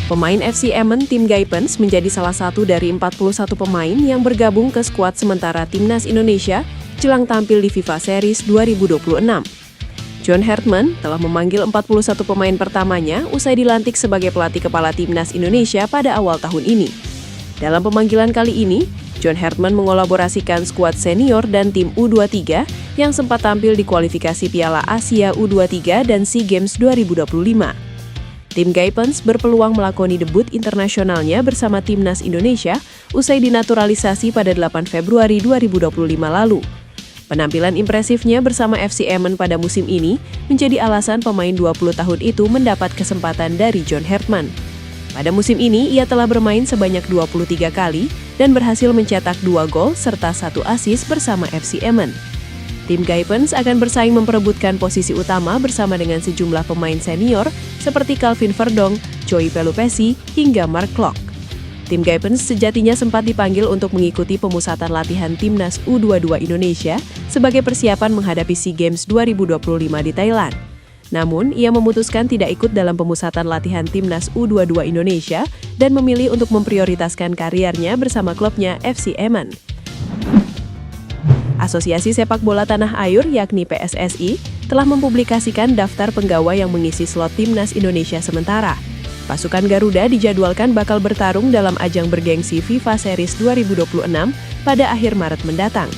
Pemain FC Emmen Tim Guypens menjadi salah satu dari 41 pemain yang bergabung ke skuad sementara Timnas Indonesia jelang tampil di FIFA Series 2026. John Hartman telah memanggil 41 pemain pertamanya usai dilantik sebagai pelatih kepala Timnas Indonesia pada awal tahun ini. Dalam pemanggilan kali ini, John Hartman mengolaborasikan skuad senior dan tim U23 yang sempat tampil di kualifikasi Piala Asia U23 dan SEA Games 2025. Tim Guypens berpeluang melakoni debut internasionalnya bersama Timnas Indonesia usai dinaturalisasi pada 8 Februari 2025 lalu. Penampilan impresifnya bersama FC Emmen pada musim ini menjadi alasan pemain 20 tahun itu mendapat kesempatan dari John Hartman. Pada musim ini, ia telah bermain sebanyak 23 kali dan berhasil mencetak 2 gol serta 1 assist bersama FC Emmen. Tim Guypens akan bersaing memperebutkan posisi utama bersama dengan sejumlah pemain senior seperti Calvin Verdong, Joey Pelupessy, hingga Mark Klok. Tim Guypens sejatinya sempat dipanggil untuk mengikuti pemusatan latihan Timnas U22 Indonesia sebagai persiapan menghadapi SEA Games 2025 di Thailand. Namun, ia memutuskan tidak ikut dalam pemusatan latihan Timnas U22 Indonesia dan memilih untuk memprioritaskan karirnya bersama klubnya FC Emmen. Asosiasi Sepak Bola Tanah Air yakni PSSI telah mempublikasikan daftar penggawa yang mengisi slot Timnas Indonesia sementara. Pasukan Garuda dijadwalkan bakal bertarung dalam ajang bergengsi FIFA Series 2026 pada akhir Maret mendatang.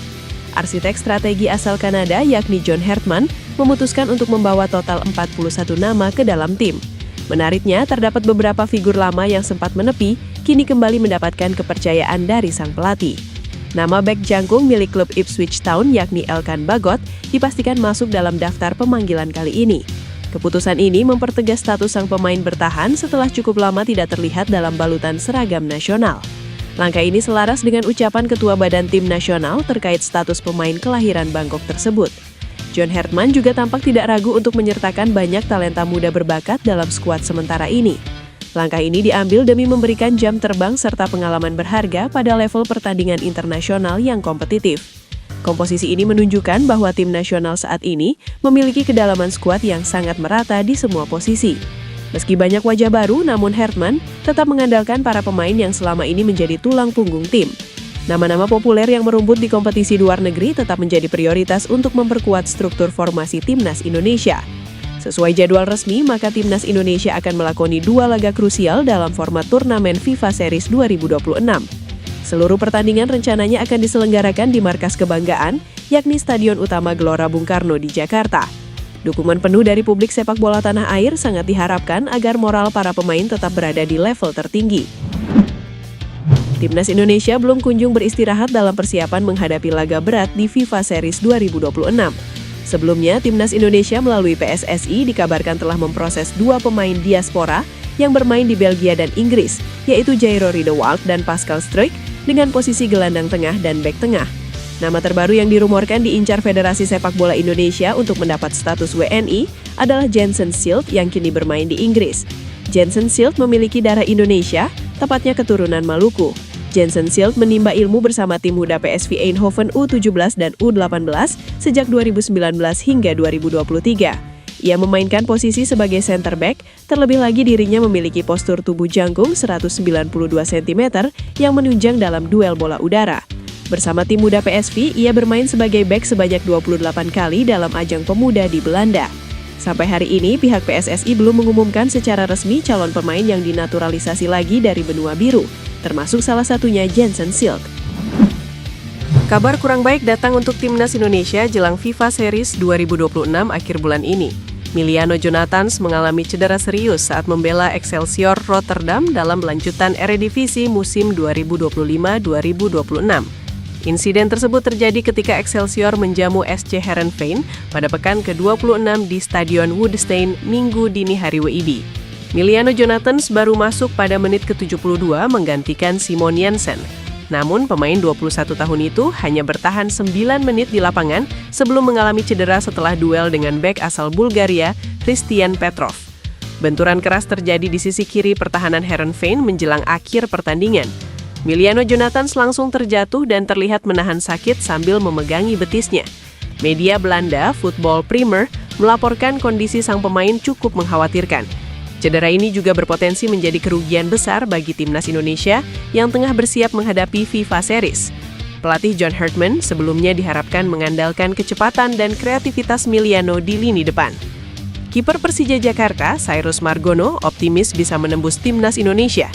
Arsitek strategi asal Kanada yakni John Hartman memutuskan untuk membawa total 41 nama ke dalam tim. Menariknya, terdapat beberapa figur lama yang sempat menepi, kini kembali mendapatkan kepercayaan dari sang pelatih. Nama bek jangkung milik klub Ipswich Town yakni Elkan Bagot dipastikan masuk dalam daftar pemanggilan kali ini. Keputusan ini mempertegas status sang pemain bertahan setelah cukup lama tidak terlihat dalam balutan seragam nasional. Langkah ini selaras dengan ucapan Ketua Badan Tim Nasional terkait status pemain kelahiran Bangkok tersebut. John Hartman juga tampak tidak ragu untuk menyertakan banyak talenta muda berbakat dalam skuad sementara ini. Langkah ini diambil demi memberikan jam terbang serta pengalaman berharga pada level pertandingan internasional yang kompetitif. Komposisi ini menunjukkan bahwa tim nasional saat ini memiliki kedalaman skuad yang sangat merata di semua posisi. Meski banyak wajah baru, namun Hartman tetap mengandalkan para pemain yang selama ini menjadi tulang punggung tim. Nama-nama populer yang merumput di kompetisi luar negeri tetap menjadi prioritas untuk memperkuat struktur formasi Timnas Indonesia. Sesuai jadwal resmi, maka Timnas Indonesia akan melakoni 2 laga krusial dalam format turnamen FIFA Series 2026. Seluruh pertandingan rencananya akan diselenggarakan di markas kebanggaan, yakni Stadion Utama Gelora Bung Karno di Jakarta. Dukungan penuh dari publik sepak bola tanah air sangat diharapkan agar moral para pemain tetap berada di level tertinggi. Timnas Indonesia belum kunjung beristirahat dalam persiapan menghadapi laga berat di FIFA Series 2026. Sebelumnya, Timnas Indonesia melalui PSSI dikabarkan telah memproses 2 pemain diaspora yang bermain di Belgia dan Inggris, yaitu Jairo Riedewald dan Pascal Struijk dengan posisi gelandang tengah dan bek tengah. Nama terbaru yang dirumorkan diincar Federasi Sepak Bola Indonesia untuk mendapat status WNI adalah Jensen Schild yang kini bermain di Inggris. Jensen Schild memiliki darah Indonesia, tepatnya keturunan Maluku. Jensen Schild menimba ilmu bersama tim muda PSV Eindhoven U17 dan U18 sejak 2019 hingga 2023. Ia memainkan posisi sebagai center back, terlebih lagi dirinya memiliki postur tubuh jangkung 192 cm yang menunjang dalam duel bola udara. Bersama tim muda PSV, ia bermain sebagai back sebanyak 28 kali dalam ajang pemuda di Belanda. Sampai hari ini, pihak PSSI belum mengumumkan secara resmi calon pemain yang dinaturalisasi lagi dari benua biru, termasuk salah satunya Jensen Schild. Kabar kurang baik datang untuk Timnas Indonesia jelang FIFA Series 2026 akhir bulan ini. Miliano Jonathans mengalami cedera serius saat membela Excelsior Rotterdam dalam lanjutan Eredivisie musim 2025-2026. Insiden tersebut terjadi ketika Excelsior menjamu SC Heerenveen pada pekan ke-26 di Stadion Woudenstein Minggu dini hari WIB. Miliano Jonathans baru masuk pada menit ke-72 menggantikan Simon Jensen. Namun pemain 21 tahun itu hanya bertahan 9 menit di lapangan sebelum mengalami cedera setelah duel dengan bek asal Bulgaria, Christian Petrov. Benturan keras terjadi di sisi kiri pertahanan Heerenveen menjelang akhir pertandingan. Miliano Jonathans langsung terjatuh dan terlihat menahan sakit sambil memegangi betisnya. Media Belanda, Football Premier, melaporkan kondisi sang pemain cukup mengkhawatirkan. Cedera ini juga berpotensi menjadi kerugian besar bagi timnas Indonesia yang tengah bersiap menghadapi FIFA Series. Pelatih John Hartman sebelumnya diharapkan mengandalkan kecepatan dan kreativitas Miliano di lini depan. Kiper Persija Jakarta, Cyrus Margono, optimis bisa menembus timnas Indonesia.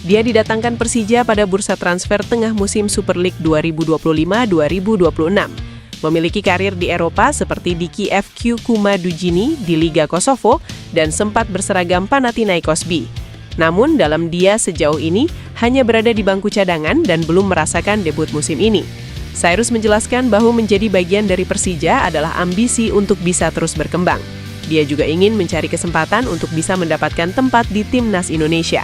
Dia didatangkan Persija pada bursa transfer tengah musim Super League 2025-2026. Memiliki karir di Eropa seperti di Kiev Q Kuma Dugini di Liga Kosovo dan sempat berseragam Panathinaikos B. Namun dalam dia sejauh ini hanya berada di bangku cadangan dan belum merasakan debut musim ini. Cyrus menjelaskan bahwa menjadi bagian dari Persija adalah ambisi untuk bisa terus berkembang. Dia juga ingin mencari kesempatan untuk bisa mendapatkan tempat di timnas Indonesia.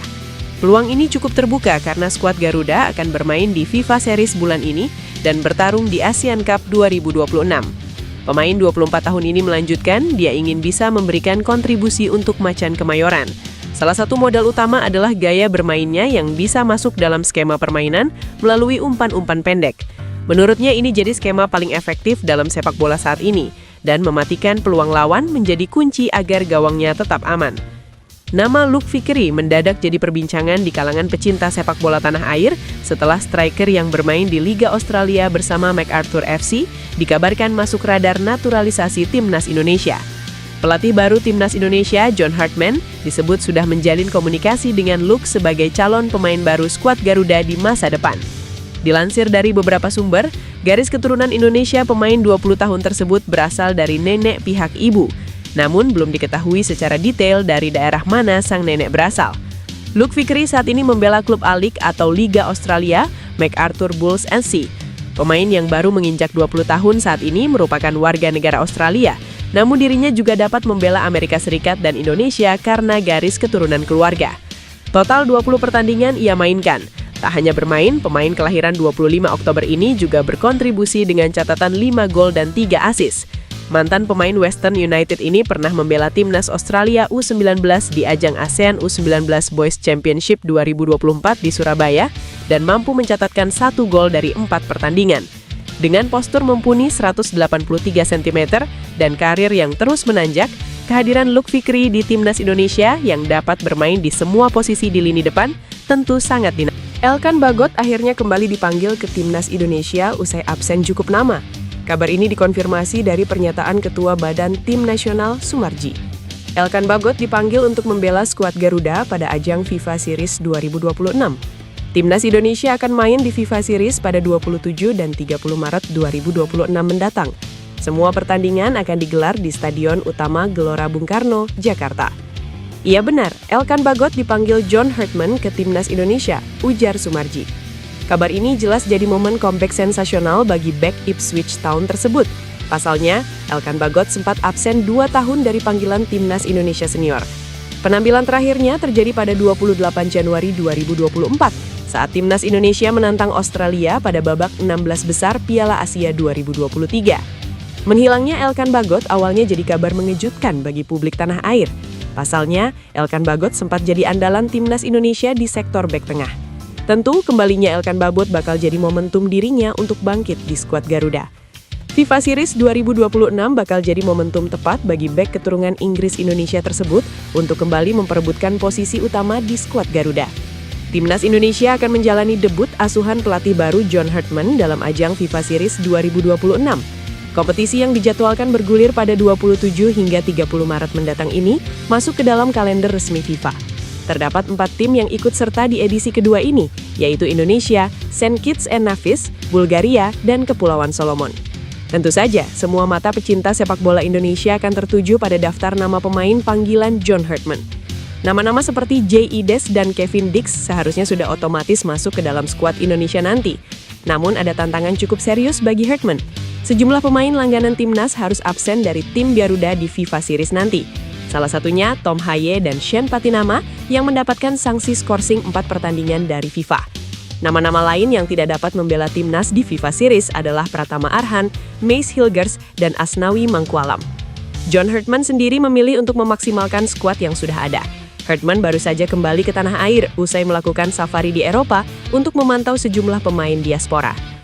Peluang ini cukup terbuka karena skuad Garuda akan bermain di FIFA Series bulan ini dan bertarung di Asian Cup 2026. Pemain 24 tahun ini melanjutkan, dia ingin bisa memberikan kontribusi untuk Macan Kemayoran. Salah satu modal utama adalah gaya bermainnya yang bisa masuk dalam skema permainan melalui umpan-umpan pendek. Menurutnya ini jadi skema paling efektif dalam sepak bola saat ini, dan mematikan peluang lawan menjadi kunci agar gawangnya tetap aman. Nama Luke Fikri mendadak jadi perbincangan di kalangan pecinta sepak bola tanah air setelah striker yang bermain di Liga Australia bersama MacArthur FC dikabarkan masuk radar naturalisasi timnas Indonesia. Pelatih baru timnas Indonesia, John Hartman, disebut sudah menjalin komunikasi dengan Luke sebagai calon pemain baru skuad Garuda di masa depan. Dilansir dari beberapa sumber, garis keturunan Indonesia pemain 20 tahun tersebut berasal dari nenek pihak ibu. Namun belum diketahui secara detail dari daerah mana sang nenek berasal. Luke Fikri saat ini membela klub A-League atau Liga Australia, MacArthur Bulls NC. Pemain yang baru menginjak 20 tahun saat ini merupakan warga negara Australia, namun dirinya juga dapat membela Amerika Serikat dan Indonesia karena garis keturunan keluarga. Total 20 pertandingan ia mainkan. Tak hanya bermain, pemain kelahiran 25 Oktober ini juga berkontribusi dengan catatan 5 gol dan 3 assist. Mantan pemain Western United ini pernah membela timnas Australia U19 di ajang ASEAN U19 Boys Championship 2024 di Surabaya dan mampu mencatatkan 1 gol dari 4 pertandingan. Dengan postur mumpuni 183 cm dan karir yang terus menanjak, kehadiran Luke Fikri di timnas Indonesia yang dapat bermain di semua posisi di lini depan tentu sangat dinanti. Elkan Bagot akhirnya kembali dipanggil ke timnas Indonesia usai absen cukup lama. Kabar ini dikonfirmasi dari pernyataan Ketua Badan Tim Nasional Sumarji. Elkan Bagot dipanggil untuk membela skuad Garuda pada ajang FIFA Series 2026. Timnas Indonesia akan main di FIFA Series pada 27 dan 30 Maret 2026 mendatang. Semua pertandingan akan digelar di Stadion Utama Gelora Bung Karno, Jakarta. Iya benar, Elkan Bagot dipanggil John Hartman ke Timnas Indonesia, ujar Sumarji. Kabar ini jelas jadi momen comeback sensasional bagi bek Ipswich Town tersebut. Pasalnya, Elkan Bagot sempat absen 2 tahun dari panggilan Timnas Indonesia Senior. Penampilan terakhirnya terjadi pada 28 Januari 2024 saat Timnas Indonesia menantang Australia pada babak 16 besar Piala Asia 2023. Menghilangnya Elkan Bagot awalnya jadi kabar mengejutkan bagi publik tanah air. Pasalnya, Elkan Bagot sempat jadi andalan Timnas Indonesia di sektor bek tengah. Tentu, kembalinya Elkan Bagot bakal jadi momentum dirinya untuk bangkit di skuad Garuda. FIFA Series 2026 bakal jadi momentum tepat bagi bek keturunan Inggris Indonesia tersebut untuk kembali memperebutkan posisi utama di skuad Garuda. Timnas Indonesia akan menjalani debut asuhan pelatih baru John Hartman dalam ajang FIFA Series 2026. Kompetisi yang dijadwalkan bergulir pada 27 hingga 30 Maret mendatang ini masuk ke dalam kalender resmi FIFA. Terdapat 4 tim yang ikut serta di edisi kedua ini, yaitu Indonesia, Saint Kitts and Nevis, Bulgaria, dan Kepulauan Solomon. Tentu saja, semua mata pecinta sepak bola Indonesia akan tertuju pada daftar nama pemain panggilan John Hartman. Nama-nama seperti J.E. Des dan Kevin Dix seharusnya sudah otomatis masuk ke dalam skuad Indonesia nanti. Namun ada tantangan cukup serius bagi Hartman. Sejumlah pemain langganan timnas harus absen dari tim Garuda di FIFA Series nanti. Salah satunya Tom Haye dan Shane Patinama yang mendapatkan sanksi skorsing 4 pertandingan dari FIFA. Nama-nama lain yang tidak dapat membela timnas di FIFA Series adalah Pratama Arhan, Mace Hilgers, dan Asnawi Mangkualam. John Hartman sendiri memilih untuk memaksimalkan skuad yang sudah ada. Hartman baru saja kembali ke tanah air usai melakukan safari di Eropa untuk memantau sejumlah pemain diaspora.